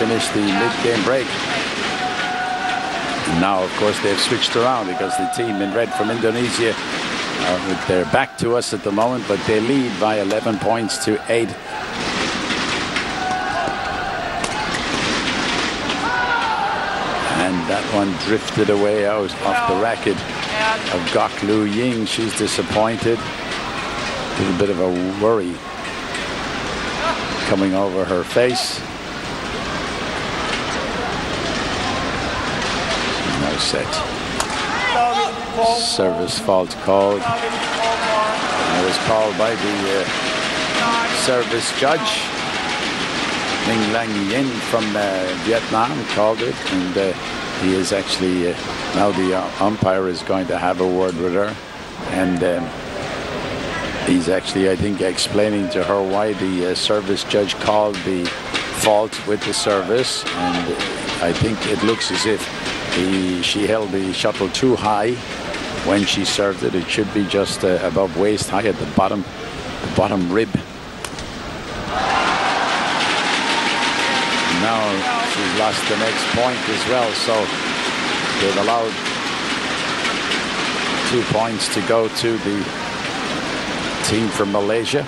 finish the mid-game break. And now, of course, they've switched around because the team in red from Indonesia are with their back to us at the moment, but they lead by 11 points to 8. And that one drifted away out off the racket of Gok Lu Ying. She's disappointed. A little bit of a worry coming over her face. No set. Service fault called. And it was called by the service judge. Ming Lang Yen from Vietnam called it, and he is actually now the umpire is going to have a word with her, and he's actually, I think, explaining to her why the service judge called the fault with the service, and I think it looks as if she held the shuttle too high when she served it. It should be just above waist high at the bottom rib. Now she's lost the next point as well, so they've allowed 2 points to go to the team from Malaysia.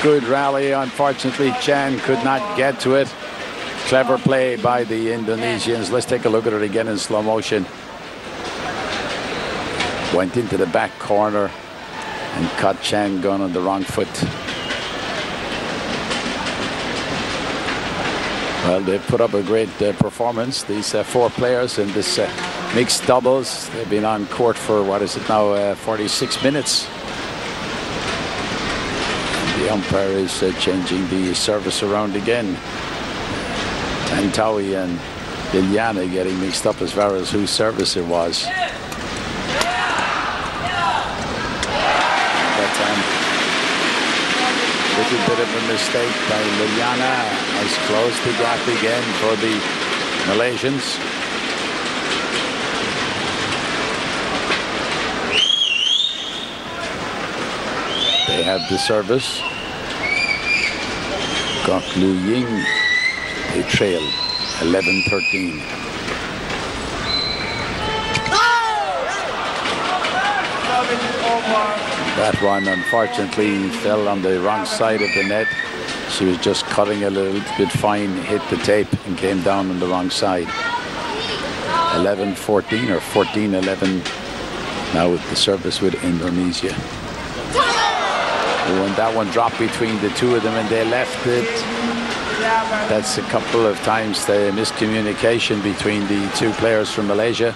Good rally. Unfortunately, Chan could not get to it. Clever play by the Indonesians. Let's take a look at it again in slow motion. Went into the back corner and caught Chan going on the wrong foot. Well, they've put up a great performance. These 4 players in this mixed doubles. They've been on court for, what is it now, 46 minutes. The umpire is changing the service around again. Tantawi and Liliana getting mixed up as far as whose service it was. That time, a little bit of a mistake by Liliana has closed the gap again for the Malaysians. They have the service. Gok Lu Ying, they trail 11-13. That one unfortunately fell on the wrong side of the net. She was just cutting a little bit fine, hit the tape and came down on the wrong side. 11-14 or 14-11 now with the service with Indonesia. When that one dropped between the two of them and they left it, that's a couple of times the miscommunication between the 2 players from Malaysia.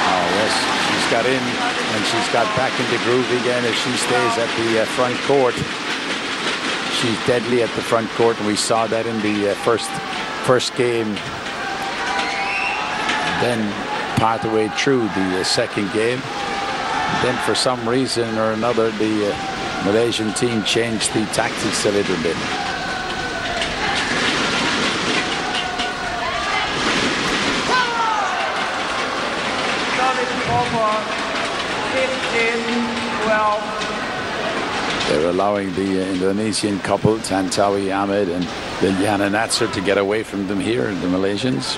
Oh yes, she's got in and she's got back in the groove again as she stays at the front court. She's deadly at the front court, and we saw that in the first game. Then part of the way through the second game. Then for some reason or another, the Malaysian team changed the tactics a little bit. They're allowing the Indonesian couple, Tantawi Ahmed and Liliana Natsir, to get away from them here, the Malaysians.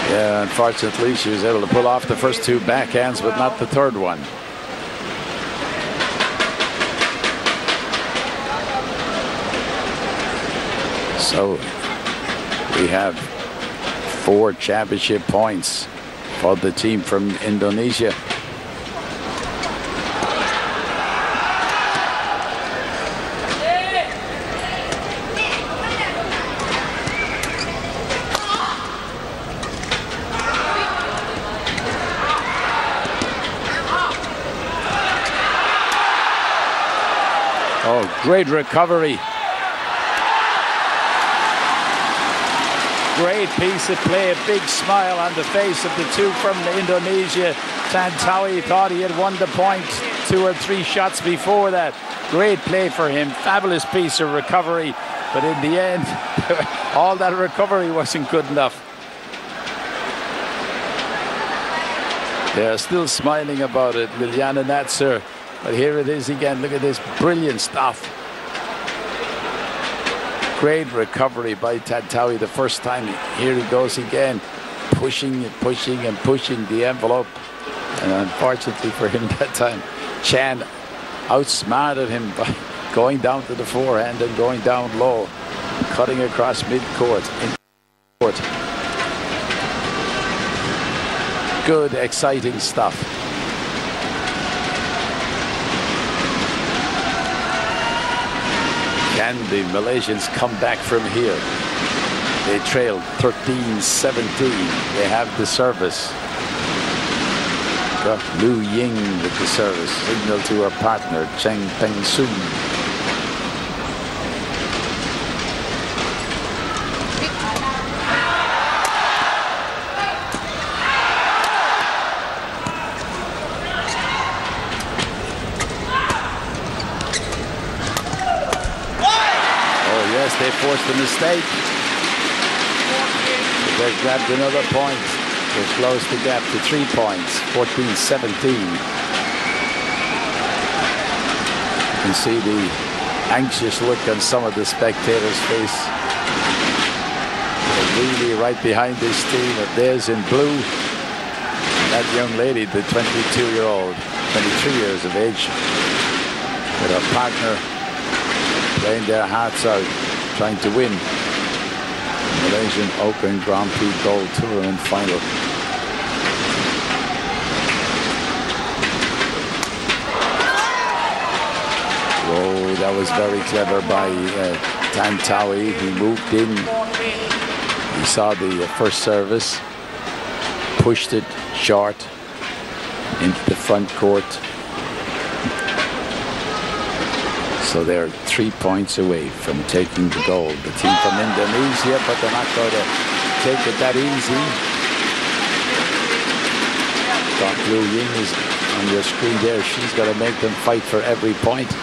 Yeah, unfortunately, she was able to pull off the first 2 backhands, but not the third one. So we have 4 championship points for the team from Indonesia. Oh, great recovery. Great piece of play, a big smile on the face of the two from Indonesia. Tantowi thought he had won the point 2 or 3 shots before that. Great play for him, fabulous piece of recovery, but in the end, all that recovery wasn't good enough. They're still smiling about it, Liliana Natsir, but here it is again. Look at this brilliant stuff. Great recovery by Tantowi the first time. Here he goes again, pushing and pushing and pushing the envelope. And unfortunately for him that time, Chan outsmarted him by going down to the forehand and going down low, cutting across mid-court. Good, exciting stuff. Can the Malaysians come back from here? They trailed 13-17. They have the service. Got Lu Ying with the service. Signal to her partner, Cheng Peng Soon. They forced a mistake. They've grabbed another point. They've closed the gap to 3 points, 14-17. You can see the anxious look on some of the spectators' face. They're really right behind this team of theirs in blue. That young lady, the 22-year-old, 23 years of age, with her partner playing their hearts out, trying to win Malaysian Open Grand Prix Gold Tournament final. Oh, that was very clever by Tantowi. He moved in. He saw the first service, pushed it short into the front court. So they're 3 points away from taking the gold. The team from Indonesia, but they're not going to take it that easy. Lu Ying is on your screen there. She's got to make them fight for every point.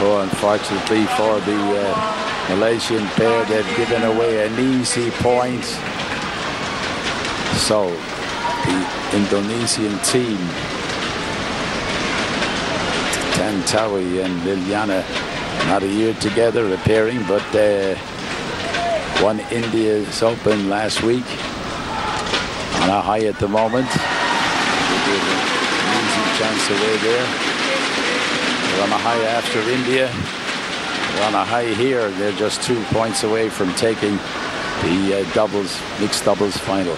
Oh, unfortunately for the Malaysian pair, they've given away an easy point. So the Indonesian team, Tantowi and Liliana, not a year together appearing, but won India's Open last week on a high at the moment. They give an easy chance away there. They're on a high after India. They're on a high here. They're just 2 points away from taking the mixed doubles final.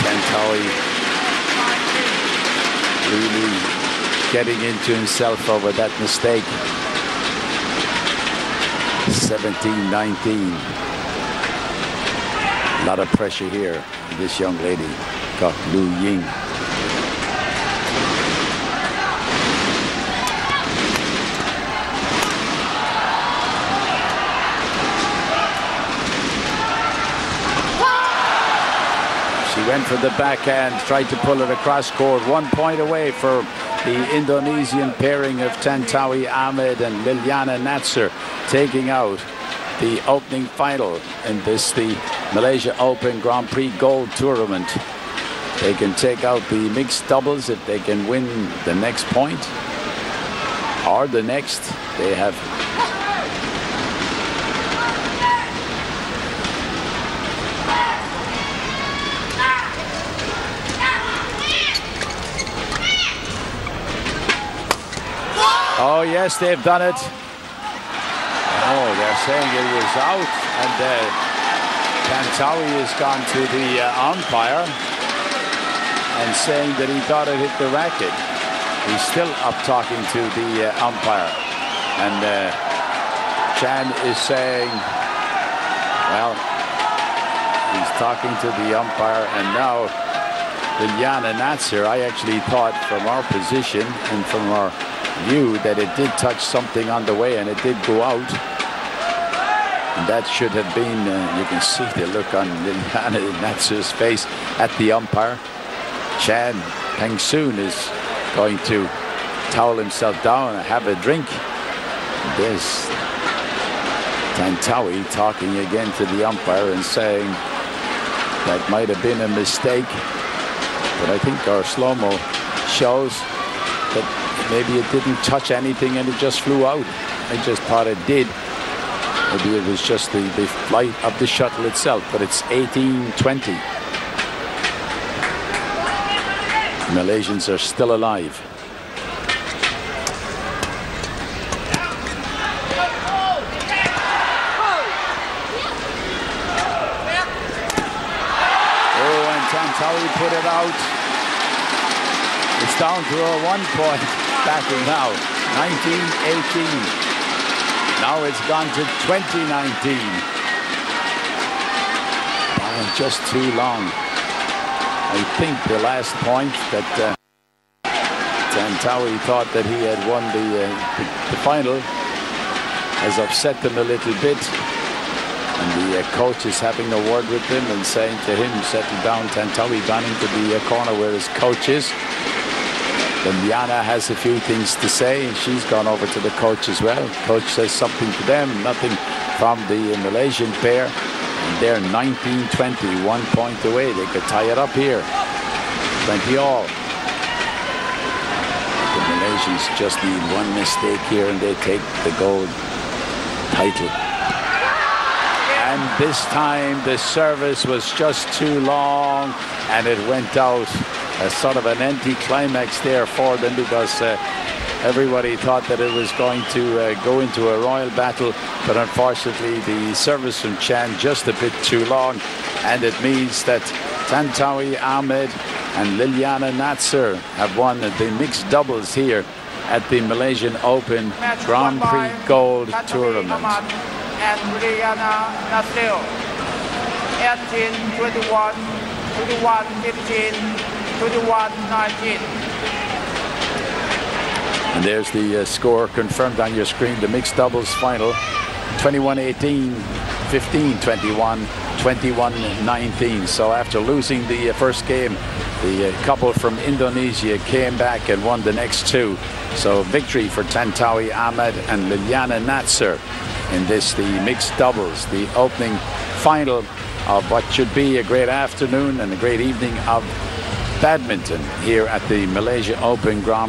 Tantowi really getting into himself over that mistake. 17-19. A lot of pressure here. This young lady got Lu Ying. She went for the backhand, tried to pull it across court. 1 point away for the Indonesian pairing of Tantowi Ahmed and Liliana Natsir, taking out the opening final in the Malaysia Open Grand Prix Gold Tournament. They can take out the mixed doubles if they can win the next point or the next. They have oh yes, they've done it. Oh, they're saying it was out, and Tantowi has gone to the umpire and saying that he thought it hit the racket. He's still up talking to the umpire. And Chan is saying, well, he's talking to the umpire. And now Liliana Natsir, I actually thought from our position and from our view that it did touch something on the way, and it did go out. And that should have been, you can see the look on Liliana Natsir's face at the umpire. Chan Peng-soon is going to towel himself down and have a drink. There's Tantawi talking again to the umpire and saying that might have been a mistake. But I think our slow-mo shows that maybe it didn't touch anything and it just flew out. I just thought it did. Maybe it was just the flight of the shuttle itself, but it's 18-20. Malaysians are still alive. Oh, and Tantawi put it out. It's down to a 1 point battle now, 19-18. Now it's gone to 2019. Just too long. I think the last point that Tantawi thought that he had won the final has upset them a little bit. And the coach is having a word with him and saying to him, settle down. Tantawi gone into the corner where his coach is. Liliana has a few things to say, and she's gone over to the coach as well. Coach says something to them, nothing from the Malaysian pair. And they're 19-20, 1 point away. They could tie it up here. 20 all. The Malaysians just need one mistake here and they take the gold title. And this time the service was just too long and it went out. A sort of an anti-climax there for them, because everybody thought that it was going to go into a royal battle, but unfortunately the service from Chan just a bit too long, and it means that Tantawi Ahmed and Liliana Natsir have won the mixed doubles here at the Malaysian Open Grand Prix Gold Tournament. And Liliana Natsir, 18-21, 21-15. 21-19. And there's the score confirmed on your screen. The mixed doubles final, 21-18, 15-21, 21-19. So after losing the first game, the couple from Indonesia came back and won the next two. So victory for Tantawi Ahmed and Liliana Natsir in this, the mixed doubles, the opening final of what should be a great afternoon and a great evening of badminton here at the Malaysia Open Grand